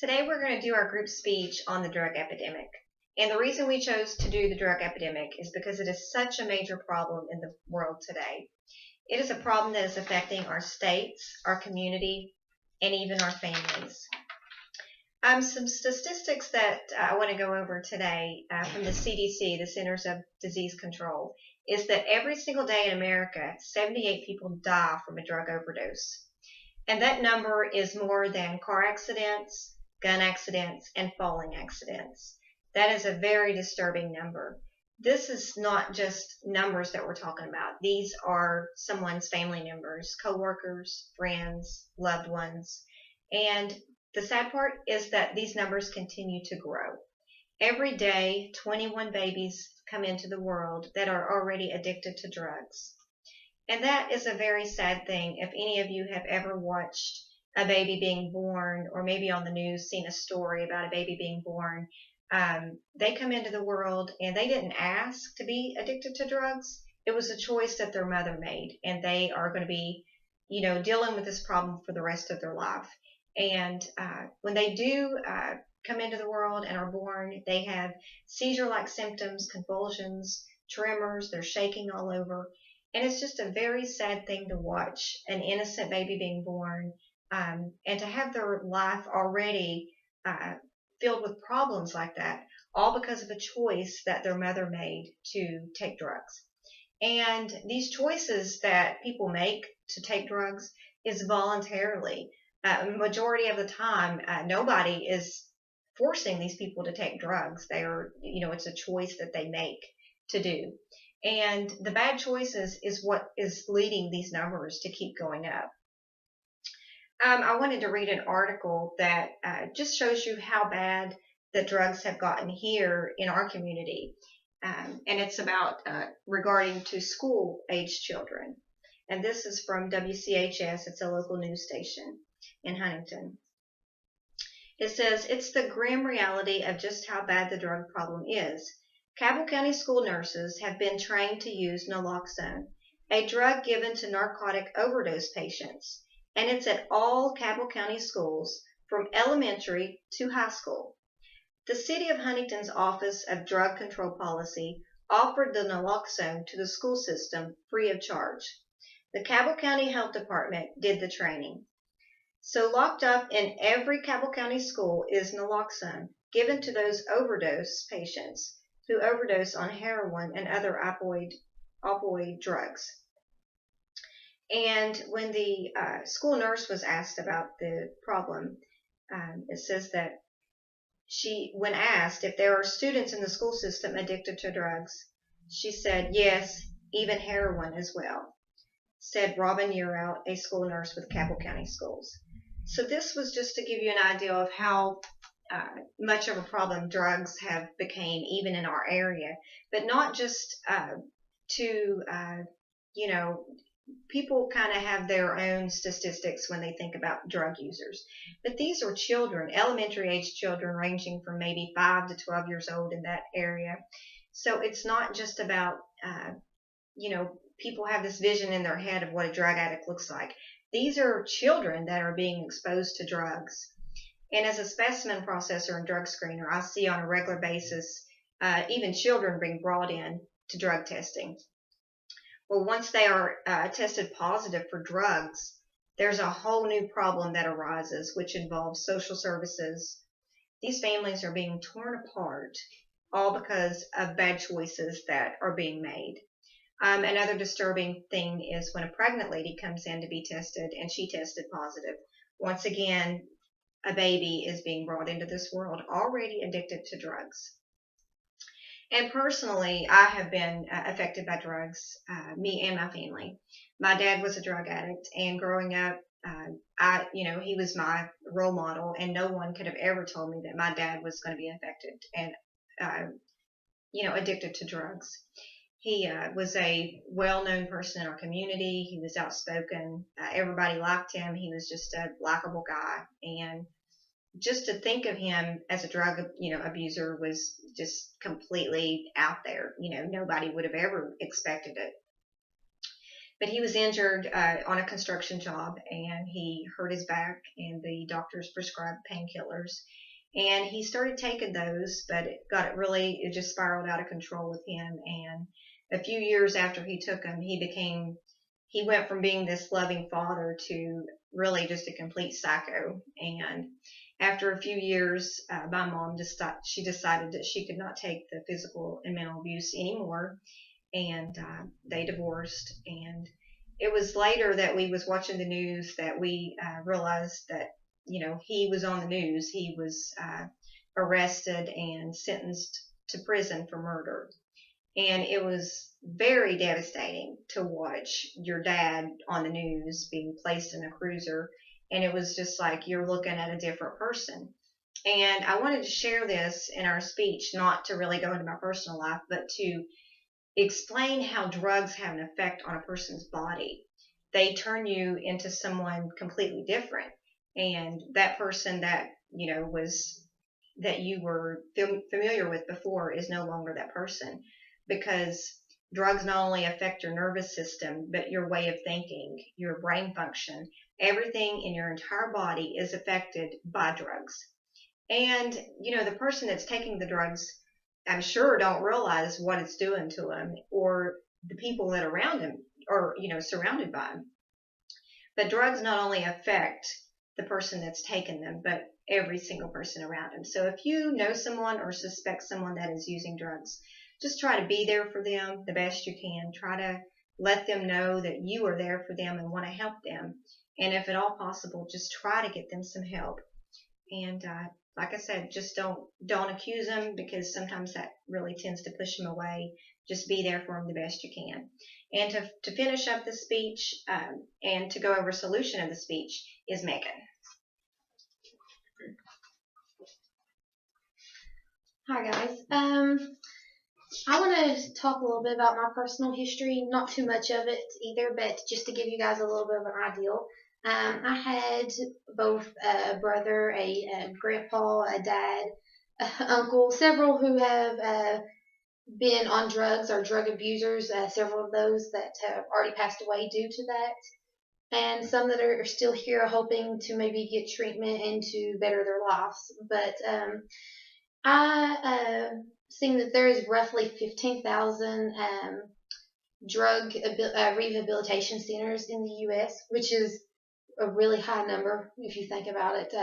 Today we're going to do our group speech on the drug epidemic. And the reason we chose to do the drug epidemic is because it is such a major problem in the world today. It is a problem that is affecting our states, our community, and even our families. Some statistics that I want to go over today from the CDC, the Centers of Disease Control, is that every single day in America, 78 people die from a drug overdose. And that number is more than car accidents, gun accidents, and falling accidents. That is a very disturbing number. This is not just numbers that we're talking about. These are someone's family members, coworkers, friends, loved ones. And the sad part is that these numbers continue to grow. Every day, 21 babies come into the world that are already addicted to drugs. And that is a very sad thing. If any of you have ever watched a baby being born, or maybe on the news seen a story about a baby being born, they come into the world and they didn't ask to be addicted to drugs. It was a choice that their mother made, and they are going to be, dealing with this problem for the rest of their life. And when they do come into the world and are born, they have seizure-like symptoms, convulsions, tremors, they're shaking all over. And it's just a very sad thing to watch an innocent baby being born, and to have their life already filled with problems like that, all because of a choice that their mother made to take drugs. And these choices that people make to take drugs is voluntarily. Majority of the time, nobody is forcing these people to take drugs. They are, it's a choice that they make to do. And the bad choices is what is leading these numbers to keep going up. I wanted to read an article that just shows you how bad the drugs have gotten here in our community. And it's about regarding to school-age children. And this is from WCHS. It's a local news station in Huntington. It says, "It's the grim reality of just how bad the drug problem is. Cabell County school nurses have been trained to use naloxone, a drug given to narcotic overdose patients, and it's at all Cabell County schools from elementary to high school. The City of Huntington's Office of Drug Control Policy offered the naloxone to the school system free of charge. The Cabell County Health Department did the training. So locked up in every Cabell County school is naloxone, given to those overdose patients who overdose on heroin and other opioid drugs." And when the school nurse was asked about the problem, it says that when asked if there are students in the school system addicted to drugs, she said, "Yes, even heroin as well," said Robin Yearout, a school nurse with Cabell County Schools. So this was just to give you an idea of how much of a problem drugs have became even in our area, but not just people kind of have their own statistics when they think about drug users. But these are children, elementary age children ranging from maybe 5 to 12 years old in that area. So it's not just about, people have this vision in their head of what a drug addict looks like. These are children that are being exposed to drugs. And as a specimen processor and drug screener, I see on a regular basis even children being brought in to drug testing. Well, once they are tested positive for drugs, there's a whole new problem that arises, which involves social services. These families are being torn apart, all because of bad choices that are being made. Another disturbing thing is when a pregnant lady comes in to be tested and she tested positive. Once again, a baby is being brought into this world already addicted to drugs. And personally, I have been affected by drugs, me and my family. My dad was a drug addict, and growing up, he was my role model, and no one could have ever told me that my dad was going to be affected and, addicted to drugs. He was a well-known person in our community. He was outspoken. Everybody liked him. He was just a likable guy, and just to think of him as a drug, abuser was just completely out there. Nobody would have ever expected it. But he was injured on a construction job, and he hurt his back, and the doctors prescribed painkillers. And he started taking those, but it just spiraled out of control with him. And a few years after he took them, he went from being this loving father to really just a complete psycho. And after a few years, my mom she decided that she could not take the physical and mental abuse anymore, and they divorced. And it was later that we was watching the news that we realized that he was on the news. He was arrested and sentenced to prison for murder. And it was very devastating to watch your dad on the news being placed in a cruiser. And it was just like you're looking at a different person. And I wanted to share this in our speech, not to really go into my personal life, but to explain how drugs have an effect on a person's body. They turn you into someone completely different. And that person that, that you were familiar with before is no longer that person, because drugs not only affect your nervous system, but your way of thinking, your brain function. Everything in your entire body is affected by drugs. And, the person that's taking the drugs, I'm sure, don't realize what it's doing to them, or the people that are around them, or, surrounded by them. But drugs not only affect the person that's taken them, but every single person around them. So if you know someone or suspect someone that is using drugs, just try to be there for them the best you can. Try to let them know that you are there for them and want to help them. And if at all possible, just try to get them some help. And like I said, just don't accuse them, because sometimes that really tends to push them away. Just be there for them the best you can. And to finish up the speech and to go over a solution of the speech is Megan. Hi guys. I want to talk a little bit about my personal history. Not too much of it either, but just to give you guys a little bit of an idea. I had both a brother, a grandpa, a dad, uncle, several who have been on drugs or drug abusers, several of those that have already passed away due to that, and some that are still here hoping to maybe get treatment and to better their lives. But I seen that there is roughly 15,000 drug rehabilitation centers in the U.S., which is a really high number if you think about it.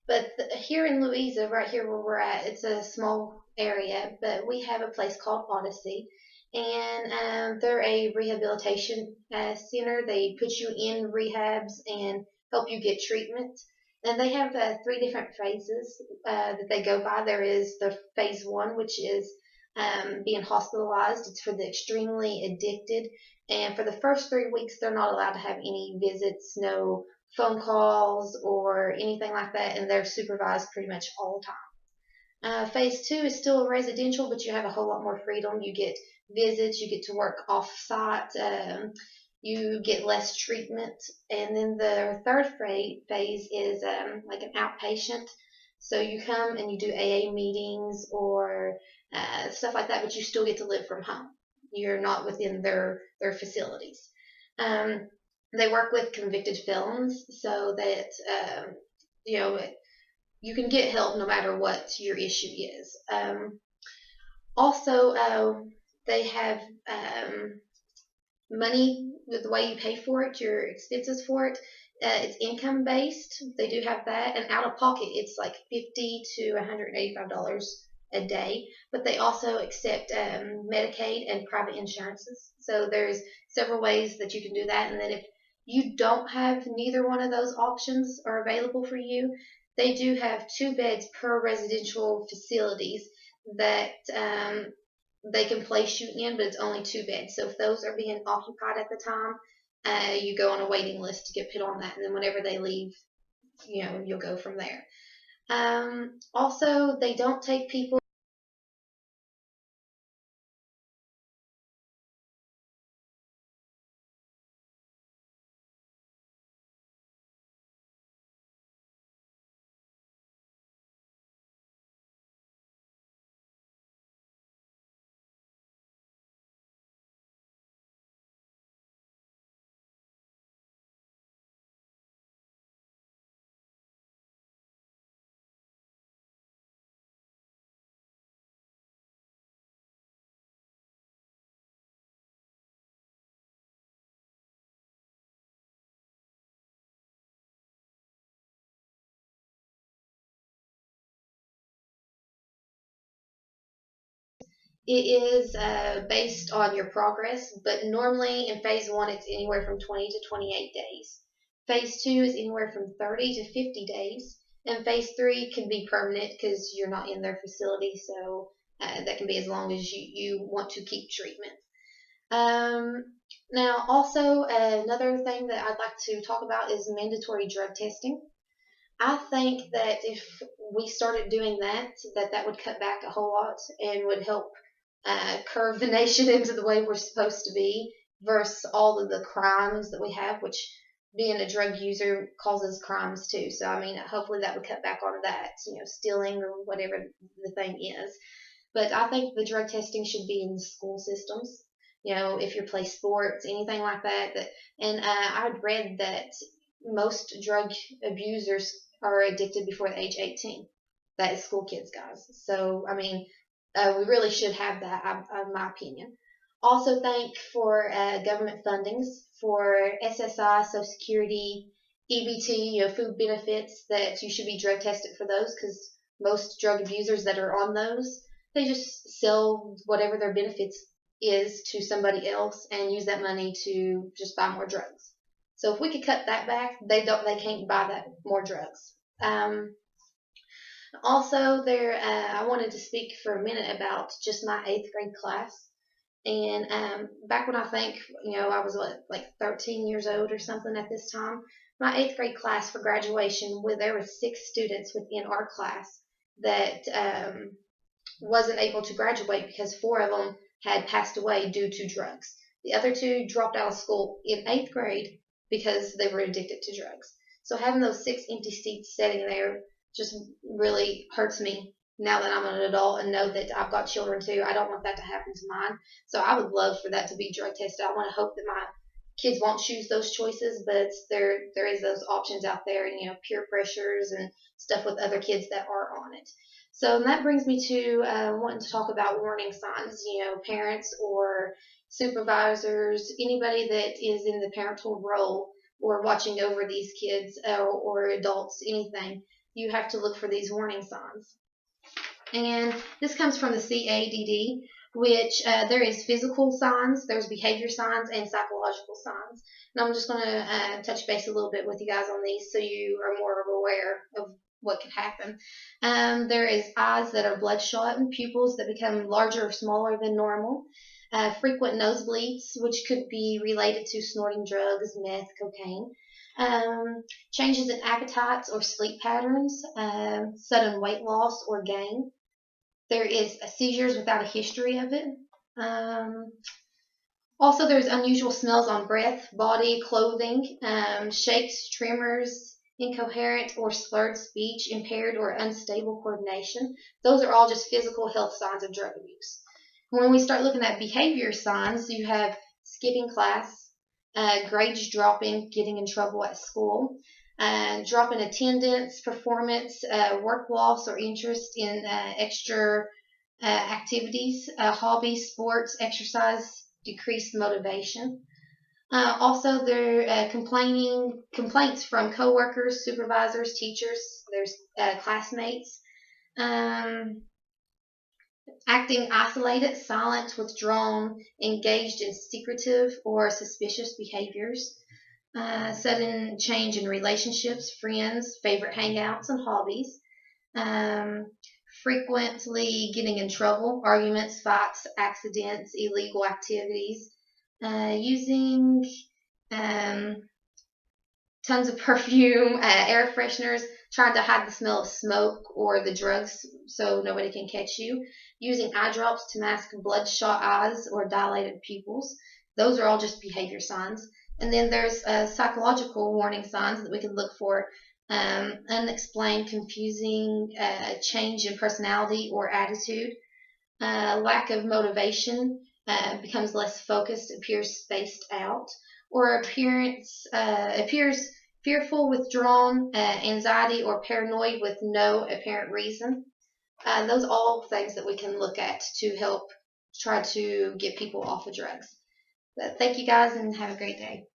But here in Louisa, right here where we're at, it's a small area, but we have a place called Odyssey, and they're a rehabilitation center. They put you in rehabs and help you get treatment. And they have 3 different phases that they go by. There is the phase 1, which is being hospitalized. It's for the extremely addicted. And for the first 3 weeks, they're not allowed to have any visits, no phone calls or anything like that, and they're supervised pretty much all the time. Phase 2 is still residential, but you have a whole lot more freedom. You get visits, you get to work off-site, you get less treatment. And then the third phase is like an outpatient. So you come and you do AA meetings or stuff like that, but you still get to live from home. You're not within their facilities. They work with convicted felons so that you can get help no matter what your issue is. Also, they have money, the way you pay for it, your expenses for it. It's income based. They do have that, and out of pocket, it's like $50 to $185 a day. But they also accept Medicaid and private insurances. So there's several ways that you can do that. And then if you don't have neither one of those options are available for you, they do have 2 beds per residential facilities that they can place you in, but it's only 2 beds. So if those are being occupied at the time, you go on a waiting list to get put on that, and then whenever they leave, you'll go from there. Also, they don't take people It is based on your progress, but normally in phase 1 it's anywhere from 20 to 28 days. Phase 2 is anywhere from 30 to 50 days, and phase 3 can be permanent because you're not in their facility, so that can be as long as you want to keep treatment. Now, also another thing that I'd like to talk about is mandatory drug testing. I think that if we started doing that, that would cut back a whole lot and would help curve the nation into the way we're supposed to be versus all of the crimes that we have, which being a drug user causes crimes too. So, I mean, hopefully that would cut back on that, stealing or whatever the thing is. But I think the drug testing should be in the school systems. If you play sports, anything like that. And I'd read that most drug abusers are addicted before the age 18. That is school kids, guys. So, I mean, we really should have that, in my opinion. Also, thank for government fundings for SSI, Social Security, EBT, food benefits, that you should be drug tested for those, because most drug abusers that are on those, they just sell whatever their benefits is to somebody else and use that money to just buy more drugs. So if we could cut that back, they can't buy that more drugs. Also, I wanted to speak for a minute about just my 8th grade class. And back when I think, I was like 13 years old or something at this time, my 8th grade class for graduation, there were 6 students within our class that wasn't able to graduate because 4 of them had passed away due to drugs. The other 2 dropped out of school in 8th grade because they were addicted to drugs. So having those 6 empty seats sitting there just really hurts me now that I'm an adult and know that I've got children too. I don't want that to happen to mine. So I would love for that to be drug tested. I want to hope that my kids won't choose those choices, but there is those options out there, and peer pressures and stuff with other kids that are on it. So that brings me to wanting to talk about warning signs. Parents or supervisors, anybody that is in the parental role or watching over these kids or adults, anything, you have to look for these warning signs. And this comes from the CADD, which there is physical signs, there's behavior signs, and psychological signs. And I'm just going to touch base a little bit with you guys on these so you are more aware of what could happen. There is eyes that are bloodshot and pupils that become larger or smaller than normal. Frequent nosebleeds, which could be related to snorting drugs, meth, cocaine. Changes in appetites or sleep patterns, sudden weight loss or gain. There is seizures without a history of it. Also, there's unusual smells on breath, body, clothing, shakes, tremors, incoherent or slurred speech, impaired or unstable coordination. Those are all just physical health signs of drug abuse. When we start looking at behavior signs, you have skipping class, grades dropping, getting in trouble at school, drop in attendance, performance, work loss or interest in extra activities, hobbies, sports, exercise, decreased motivation. Also, there are complaints from coworkers, supervisors, teachers, there's classmates. Acting isolated, silent, withdrawn, engaged in secretive or suspicious behaviors. Sudden change in relationships, friends, favorite hangouts, and hobbies. Frequently getting in trouble, arguments, fights, accidents, illegal activities. Using tons of perfume, air fresheners, trying to hide the smell of smoke or the drugs so nobody can catch you. Using eye drops to mask bloodshot eyes or dilated pupils. Those are all just behavior signs. And then there's psychological warning signs that we can look for. Unexplained, confusing, change in personality or attitude. Lack of motivation, becomes less focused, appears spaced out. Or appears fearful, withdrawn, anxiety, or paranoid with no apparent reason. Those are all things that we can look at to help try to get people off of drugs. But thank you guys and have a great day.